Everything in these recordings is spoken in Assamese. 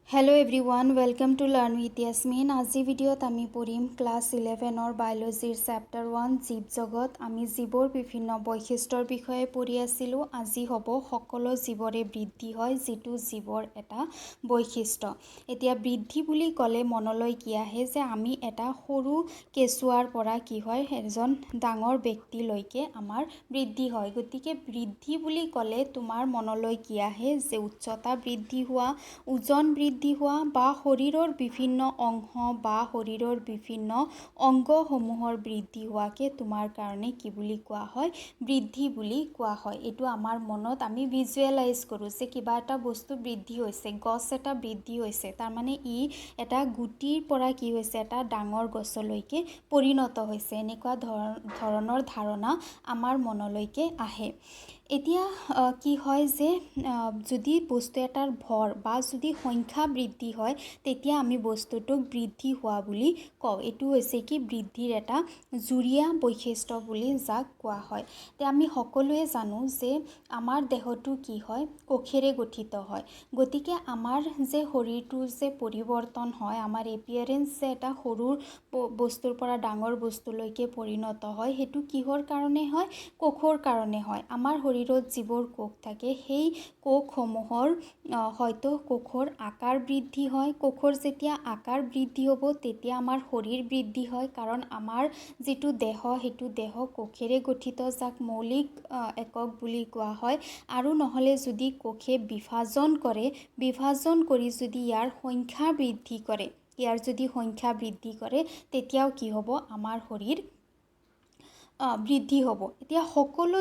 Hello everyone, welcome to Learn with Yasmin. আজি ভিডিঅ'ত আমি পঢ়িম ক্লাছ 11 বায়োলজিৰ চেপ্টাৰ 1 জীৱ জগত। আমি জীৱৰ বিভিন্ন বৈশিষ্ট্যৰ বিষয়ে পঢ়ি আছিলোঁ। আজি হ'ব সকলো জীৱৰে বৃদ্ধি হয়, যিটো জীৱৰ এটা বৈশিষ্ট্য। এতিয়া বৃদ্ধি বুলি ক'লে মনলৈ কি আহে যে আমি এটা সৰু কেঁচুৱাৰ পৰা কি হয় এজন ডাঙৰ ব্যক্তিলৈকে আমাৰ বৃদ্ধি হয়। গতিকে বৃদ্ধি বুলি ক'লে তোমাৰ মনলৈ কি আহে যে উচ্চতা বৃদ্ধি হোৱা, ওজন বৃদ্ধি হোৱা বা শৰীৰৰ বিভিন্ন অংশ বা শৰীৰৰ বিভিন্ন অংগসমূহৰ বৃদ্ধি হোৱাকে তোমাৰ কাৰণে কি বুলি কোৱা হয়, বৃদ্ধি বুলি কোৱা হয়। এইটো আমাৰ মনত আমি ভিজুৱেলাইজ কৰোঁ যে কিবা এটা বস্তু বৃদ্ধি হৈছে, গছ এটা বৃদ্ধি হৈছে, তাৰমানে ই এটা গুটিৰ পৰা কি হৈছে এটা ডাঙৰ গছলৈকে পৰিণত হৈছে। এনেকুৱা ধৰণৰ ধাৰণা আমাৰ মনলৈকে আহে। এতিয়া কি হয় যে যদি বস্তু এটাৰ ভৰ বা যদি সংখ্যা বৃদ্ধি হয় তেতিয়া আমি বস্তুটোক বৃদ্ধি হোৱা বুলি কওঁ। এইটো হৈছে কি বৃদ্ধিৰ এটা জুৰীয়া বৈশিষ্ট্য বুলি যাক কোৱা হয়। এতিয়া আমি সকলোৱে জানো যে আমাৰ দেহটো কি হয় কোষেৰে গঠিত হয়। গতিকে আমাৰ যে শৰীৰটোৰ যে পৰিৱৰ্তন হয়, আমাৰ এপিয়াৰেঞ্চ যে এটা সৰু বস্তুৰ পৰা ডাঙৰ বস্তুলৈকে পৰিণত হয়, সেইটো কিহৰ কাৰণে হয়? কোষৰ কাৰণে হয়। আমাৰ শৰীৰত যিবোৰ কোষ থাকে সেই কোষসমূহৰ হয়তো কোষৰ আকাৰ বৃদ্ধি হয়। কোষৰ যেতিয়া আকাৰ বৃদ্ধি হ'ব তেতিয়া আমাৰ শৰীৰ বৃদ্ধি হয়, কাৰণ আমাৰ যিটো দেহ সেইটো দেহ কোষেৰে গঠিত, যাক মৌলিক একক বুলি কোৱা হয়। আৰু নহ'লে যদি কোষে বিভাজন কৰি যদি ইয়াৰ সংখ্যা বৃদ্ধি কৰে তেতিয়াও কি হ'ব আমাৰ শৰীৰ বৃদ্ধি হ'ব। এতিয়া সকলো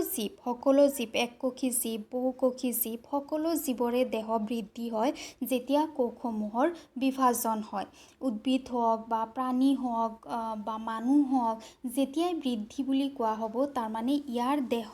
জীৱ এককোষী জীৱ, বহুকোষী জীৱ, সকলো জীৱৰে দেহ বৃদ্ধি হয় যেতিয়া কোষসমূহৰ বিভাজন হয়। উদ্ভিদ হওক বা প্ৰাণী হওক বা মানুহ হওক, যেতিয়াই বৃদ্ধি বুলি কোৱা হ'ব তাৰমানে ইয়াৰ দেহ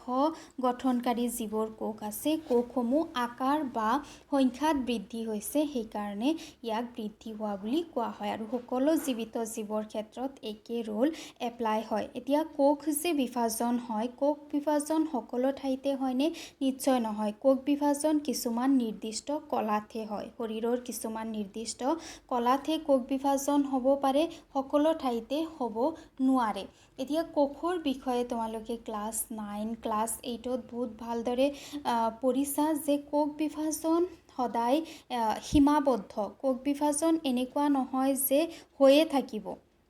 গঠনকাৰী যিবোৰ কোষ আছে কোষসমূহ আকাৰ বা সংখ্যাত বৃদ্ধি হৈছে, সেইকাৰণে ইয়াক বৃদ্ধি হোৱা বুলি কোৱা হয়। আৰু সকলো জীৱিত জীৱৰ ক্ষেত্ৰত একে ৰোল এপ্লাই হয়। এতিয়া কোষ যে বিভাজন হয়, কোষ বিভাজন সকলো ঠাইতে হয়নে? নিশ্চয় নহয়। কোষ বিভাজন কিছুমান নিৰ্দিষ্ট কলাতহে হয়। শৰীৰৰ কিছুমান নিৰ্দিষ্ট কলাতহে কোষ বিভাজন হ'ব পাৰে, সকলো ঠাইতে হ'ব নোৱাৰে। এতিয়া কোষৰ বিষয়ে তোমালোকে ক্লাছ 9, ক্লাছ 8ত বহুত ভালদৰে পঢ়িছা যে কোষ বিভাজন সদায় সীমাবদ্ধ। কোষ বিভাজন এনেকুৱা নহয় যে হৈয়ে থাকিব,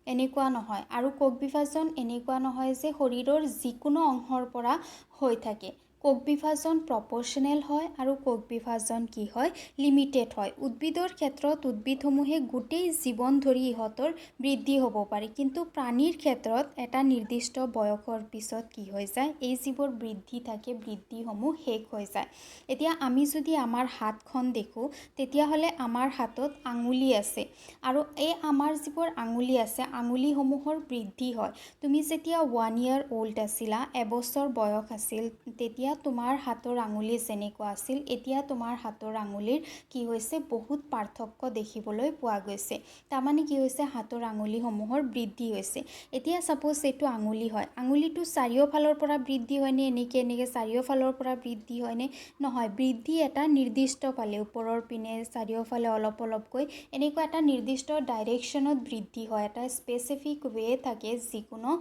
এনেকুৱা নহয়। আৰু কোষ বিভাজন এনেকুৱা নহয় যে শৰীৰৰ যিকোনো অংশৰ পৰা হৈ থাকে। কোষ বিভাজন প্ৰপৰ্চনেল হয় আৰু কোষ বিভাজন কি হয় লিমিটেড হয়। উদ্ভিদৰ ক্ষেত্ৰত উদ্ভিদসমূহে গোটেই জীৱন ধৰি ইহঁতৰ বৃদ্ধি হ'ব পাৰে, কিন্তু প্ৰাণীৰ ক্ষেত্ৰত এটা নিৰ্দিষ্ট বয়সৰ পিছত কি হৈ যায়, এই যিবোৰ বৃদ্ধি থাকে বৃদ্ধিসমূহ শেষ হৈ যায়। এতিয়া আমি যদি আমাৰ হাতখন দেখোঁ তেতিয়াহ'লে আমাৰ হাতত আঙুলি আছে, আৰু এই আমাৰ যিবোৰ আঙুলি আছে আঙুলিসমূহৰ বৃদ্ধি হয়। তুমি যেতিয়া 1 year old আছিলা, এবছৰ বয়স আছিল, তেতিয়া তোমাৰ হাতৰ আঙুলি যেনেকুৱা আছিল, এতিয়া তোমাৰ হাতৰ আঙুলিৰ কি হৈছে বহুত পাৰ্থক্য দেখিবলৈ পোৱা গৈছে। তাৰমানে কি হৈছে হাতৰ আঙুলিসমূহৰ বৃদ্ধি হৈছে। এতিয়া ছাপোজ এইটো আঙুলি হয়, আঙুলিটো চাৰিওফালৰ পৰা বৃদ্ধি হয়নে? এনেকৈ চাৰিওফালৰ পৰা বৃদ্ধি হয়নে? নহয়। বৃদ্ধি এটা নিৰ্দিষ্ট ফালে, ওপৰৰ পিনে চাৰিওফালে অলপ অলপকৈ এনেকুৱা এটা নিৰ্দিষ্ট ডাইৰেকশ্যনত বৃদ্ধি হয়। এটা স্পেচিফিক ৱে থাকে যিকোনো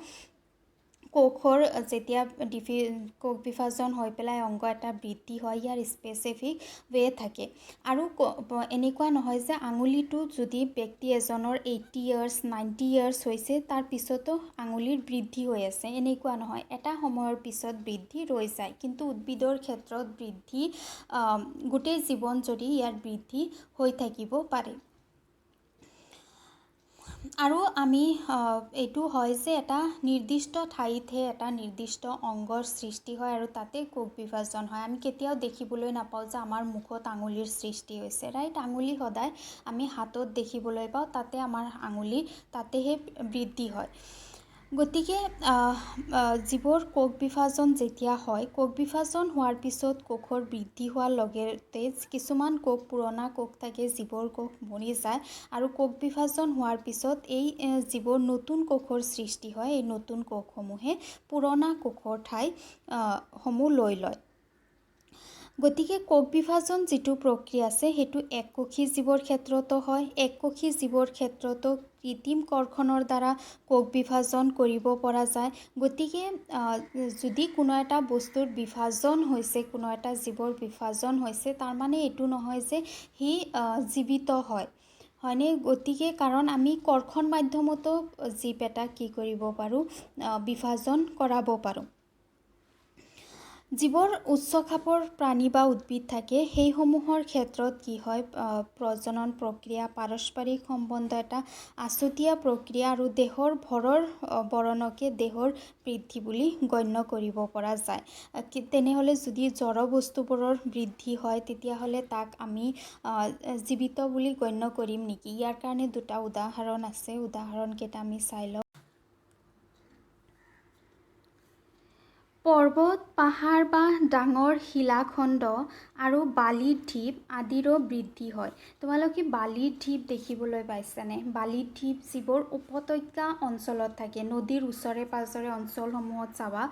কোষৰ যেতিয়া কোষ বিভাজন হৈ পেলাই অংগ এটা বৃদ্ধি হয়, ইয়াৰ স্পেচিফিক ৱে থাকে। আৰু এনেকুৱা নহয় যে আঙুলিটো যদি ব্যক্তি এজনৰ 80 years 90 years হৈছে তাৰ পিছতো আঙুলিৰ বৃদ্ধি হৈ আছে, এনেকুৱা নহয়। এটা সময়ৰ পিছত বৃদ্ধি ৰৈ যায়, কিন্তু উদ্ভিদৰ ক্ষেত্ৰত বৃদ্ধি গোটেই জীৱন জুৰি ইয়াৰ বৃদ্ধি হৈ থাকিব পাৰে। আৰু আমি এইটো হয় যে এটা নিৰ্দিষ্ট ঠাইতহে এটা নিৰ্দিষ্ট অংগৰ সৃষ্টি হয় আৰু তাতে কোষ বিভাজন হয়। আমি কেতিয়াও দেখিবলৈ নাপাওঁ যে আমাৰ মুখত আঙুলিৰ সৃষ্টি হৈছে, ৰাইট? আঙুলি সদায় আমি হাতত দেখিবলৈ পাওঁ, তাতে আমাৰ আঙুলি তাতেহে বৃদ্ধি হয়। গতিকে যিবোৰ কোষ বিভাজন যেতিয়া হয়, কোষ বিভাজন হোৱাৰ পিছত কোষৰ বৃদ্ধি হোৱাৰ লগতে কিছুমান কোষ পুৰণা কোষ থাকে যিবোৰ কোষ মৰি যায়, আৰু কোষ বিভাজন হোৱাৰ পিছত এই যিবোৰ নতুন কোষৰ সৃষ্টি হয়, এই নতুন কোষসমূহে পুৰণা কোষৰ ঠাই সমূহ লৈ লয়। গতিকে কোষ বিভাজন যিটো প্ৰক্ৰিয়া আছে সেইটো এককোষী জীৱৰ ক্ষেত্ৰতো হয়। এককোষী জীৱৰ ক্ষেত্ৰতো কৃত্ৰিম কৰ্ষণৰ দ্বাৰা কোষ বিভাজন কৰিব পৰা যায়। গতিকে যদি কোনো এটা বস্তুৰ বিভাজন হৈছে, কোনো এটা জীৱৰ বিভাজন হৈছে, তাৰমানে এইটো নহয় যে সি জীৱিত হয়নে? গতিকে কাৰণ আমি কৰ্ষণ মাধ্যমতো জীৱ এটা কি কৰিব পাৰোঁ, বিভাজন কৰাব পাৰোঁ। জীৱৰ উচ্চ খাপৰ প্ৰাণী বা উদ্ভিদ থাকে, সেইসমূহৰ ক্ষেত্ৰত কি হয়, প্ৰজনন প্ৰক্ৰিয়া পাৰস্পৰিক সম্বন্ধ এটা আচুতীয়া প্ৰক্ৰিয়া আৰু দেহৰ ভৰৰ বৰণকে দেহৰ বৃদ্ধি বুলি গণ্য কৰিব পৰা যায়। তেনেহ'লে যদি জড় বস্তুবোৰৰ বৃদ্ধি হয় তেতিয়াহ'লে তাক আমি জীৱিত বুলি গণ্য কৰিম নেকি? ইয়াৰ কাৰণে দুটা উদাহৰণ আছে, উদাহৰণকেইটা আমি চাই লওঁ। পৰ্বত, পাহাৰ বা ডাঙৰ শিলাখণ্ড আৰু বালিৰ ঢিপ আদিৰো বৃদ্ধি হয়। তোমালোকে বালিৰ ঢিপ দেখিবলৈ পাইছানে? বালিৰ ঢিপ যিবোৰ উপত্যকা অঞ্চলত থাকে, নদীৰ ওচৰে পাজৰে অঞ্চলসমূহত চাবা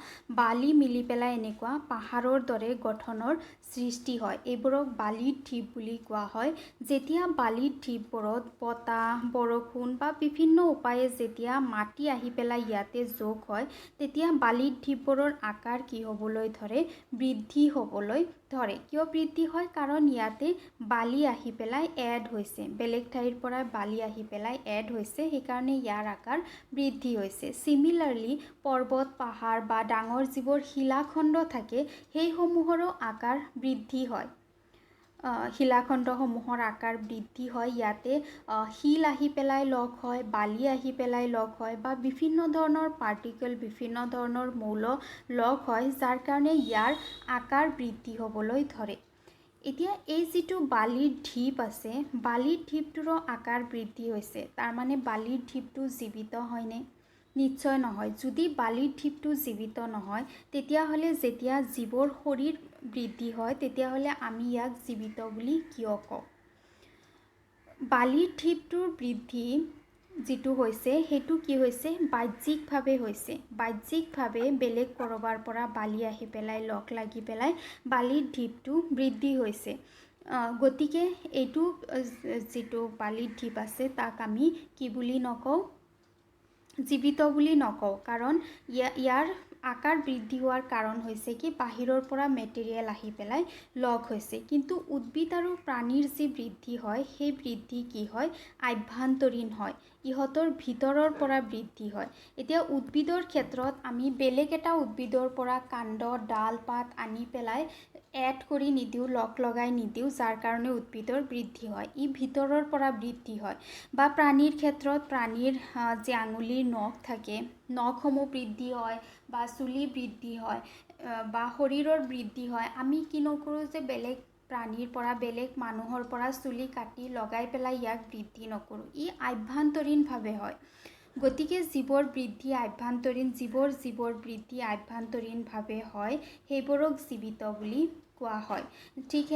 বালি মিলি পেলাই এনেকুৱা পাহাৰৰ দৰে গঠনৰ সৃষ্টি হয়। এইবোৰক বালিৰ ঢিপ বুলি কোৱা হয়। যেতিয়া বালিৰ ঢিপবোৰত বতাহ, বৰষুণ বা বিভিন্ন উপায়ে যেতিয়া মাটি আহি পেলাই ইয়াতে যোগ হয়, তেতিয়া বালিৰ ঢিপবোৰৰ আকাৰ কি হ'বলৈ ধৰে, বৃদ্ধি হ'বলৈ ধৰে। কিয় বৃদ্ধি হয়? কাৰণ ইয়াতে বালি আহি পেলাই এড হৈছে, বেলেগ ঠাইৰ পৰা বালি আহি পেলাই এড হৈছে, সেইকাৰণে ইয়াৰ আকাৰ বৃদ্ধি হৈছে। চিমিলাৰলি পৰ্বত, পাহাৰ বা ডাঙৰ যিবোৰ শিলাখণ্ড থাকে সেইসমূহৰো আকাৰ বৃদ্ধি হয়। শিলাখণ্ডসমূহৰ আকাৰ বৃদ্ধি হয়। ইয়াতে শিল আহি পেলাই লগ হয়, বালি আহি পেলাই লগ হয় বা বিভিন্ন ধৰণৰ পাৰ্টিকেল, বিভিন্ন ধৰণৰ মৌল লগ হয়, যাৰ কাৰণে ইয়াৰ আকাৰ বৃদ্ধি হ'বলৈ ধৰে। এতিয়া এই যিটো বালিৰ ঢিপ আছে, বালিৰ ঢিপটোৰো আকাৰ বৃদ্ধি হৈছে। তাৰমানে বালিৰ ঢিপটো জীৱিত হয়নে? নিশ্চয় নহয়। যদি বালিৰ ঢিপটো জীৱিত নহয় তেতিয়াহ'লে যেতিয়া জীৱৰ শৰীৰ বৃদ্ধি হয় তেতিয়াহ'লে আমি ইয়াক জীৱিত বুলি কিয় কওঁ? বালিৰ ঢিপটোৰ বৃদ্ধি যিটো হৈছে সেইটো কি হৈছে, বাহ্যিকভাৱে হৈছে। বাহ্যিকভাৱে বেলেগ ক'ৰবাৰ পৰা বালি আহি পেলাই লগ লাগি পেলাই বালিৰ ঢিপটো বৃদ্ধি হৈছে। গতিকে এইটো যিটো বালিৰ ঢিপ আছে তাক আমি কি বুলি নকওঁ, জীৱিত বুলি নকওঁ। কাৰণ ইয়াৰ আকাৰ বৃদ্ধি হোৱাৰ কাৰণ হৈছে কি, বাহিৰৰ পৰা মেটেৰিয়েল আহি পেলাই লগ হৈছে। কিন্তু উদ্ভিদ আৰু প্ৰাণীৰ যি বৃদ্ধি হয় সেই বৃদ্ধি কি হয়, আভ্যন্তৰীণ হয়, ইহঁতৰ ভিতৰৰ পৰা বৃদ্ধি হয়। এতিয়া উদ্ভিদৰ ক্ষেত্ৰত আমি বেলেগ এটা উদ্ভিদৰ পৰা কাণ্ড, ডাল, পাত আনি পেলাই এড কৰি নিদিওঁ, লগ লগাই নিদিওঁ, যাৰ কাৰণে উদ্ভিদৰ বৃদ্ধি হয়। ই ভিতৰৰ পৰা বৃদ্ধি হয়। বা প্ৰাণীৰ ক্ষেত্ৰত প্ৰাণীৰ যি আঙুলিৰ নখ থাকে, নখসমূহ বৃদ্ধি হয় বা চুলি বৃদ্ধি হয় বা শৰীৰৰ বৃদ্ধি হয়। আমি কি নকৰোঁ যে বেলেগ প্ৰাণীৰ পৰা, বেলেগ মানুহৰ পৰা চুলি কাটি লগাই পেলাই ইয়াক বৃদ্ধি নকৰোঁ। ই আভ্যন্তৰীণভাৱে হয়। গতিকে জীৱৰ বৃদ্ধি আভ্যন্তৰীণ, জীৱৰ বৃদ্ধি আভ্যন্তৰীণভাৱে হয়, সেইবোৰক জীৱিত বুলি কোৱা হয়। ঠিক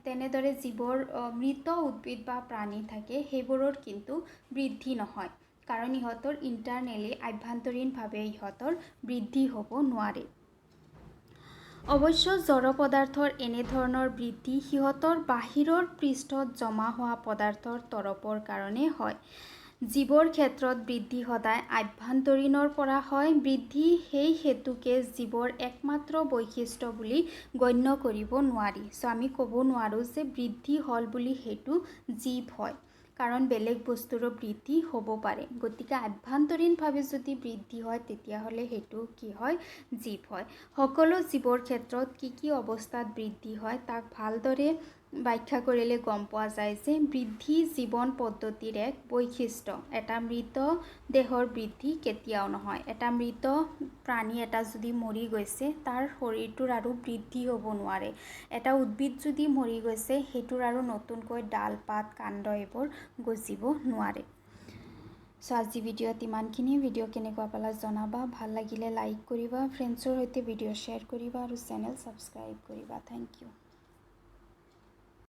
তেনেদৰে যিবোৰ মৃত উদ্ভিদ বা প্ৰাণী থাকে সেইবোৰৰ কিন্তু বৃদ্ধি নহয়, কাৰণ ইহঁতৰ ইণ্টাৰনেলি আভ্যন্তৰীণভাৱে ইহঁতৰ বৃদ্ধি হ'ব নোৱাৰে। অৱশ্য জড় পদাৰ্থৰ এনেধৰণৰ বৃদ্ধি সিহঁতৰ বাহিৰৰ পৃষ্ঠত জমা হোৱা পদাৰ্থৰ তৰপৰ কাৰণে হয়। জীৱৰ ক্ষেত্ৰত বৃদ্ধি সদায় আভ্যন্তৰীণৰ পৰা হয়। বৃদ্ধি সেই হেতুকে জীৱৰ একমাত্ৰ বৈশিষ্ট্য বুলি গণ্য কৰিব নোৱাৰি। আমি ক'ব নোৱাৰোঁ যে বৃদ্ধি হ'ল বুলি সেইটো জীৱ হয়, কাৰণ বেলেগ বস্তুৰো বৃদ্ধি হ'ব পাৰে। গতিকে আভ্যন্তৰীণভাৱে যদি বৃদ্ধি হয় তেতিয়াহ'লে সেইটো কি হয়, জীৱ হয়। সকলো জীৱৰ ক্ষেত্ৰত কি কি অৱস্থাত বৃদ্ধি হয় তাক ভালদৰে ব্যাখ্যা কৰিলে গম পোৱা যায় যে বৃদ্ধি জীৱন পদ্ধতিৰ এক বৈশিষ্ট্য। এটা মৃত দেহৰ বৃদ্ধি কেতিয়াও নহয়। এটা মৃত প্ৰাণী এটা যদি মৰি গৈছে তাৰ শৰীৰটোৰ আৰু বৃদ্ধি হ'ব নোৱাৰে। এটা উদ্ভিদ যদি মৰি গৈছে সেইটোৰ আৰু নতুনকৈ ডাল, পাত, কাণ্ড এইবোৰ গজিব নোৱাৰে। আজি ভিডিঅ'ত ইমানখিনি। ভিডিঅ' কেনেকুৱা পালা জনাবা। ভাল লাগিলে লাইক কৰিবা, ফ্ৰেণ্ডছৰ সৈতে ভিডিঅ' শ্বেয়াৰ কৰিবা আৰু চেনেল ছাবস্ক্ৰাইব কৰিবা। Thank U.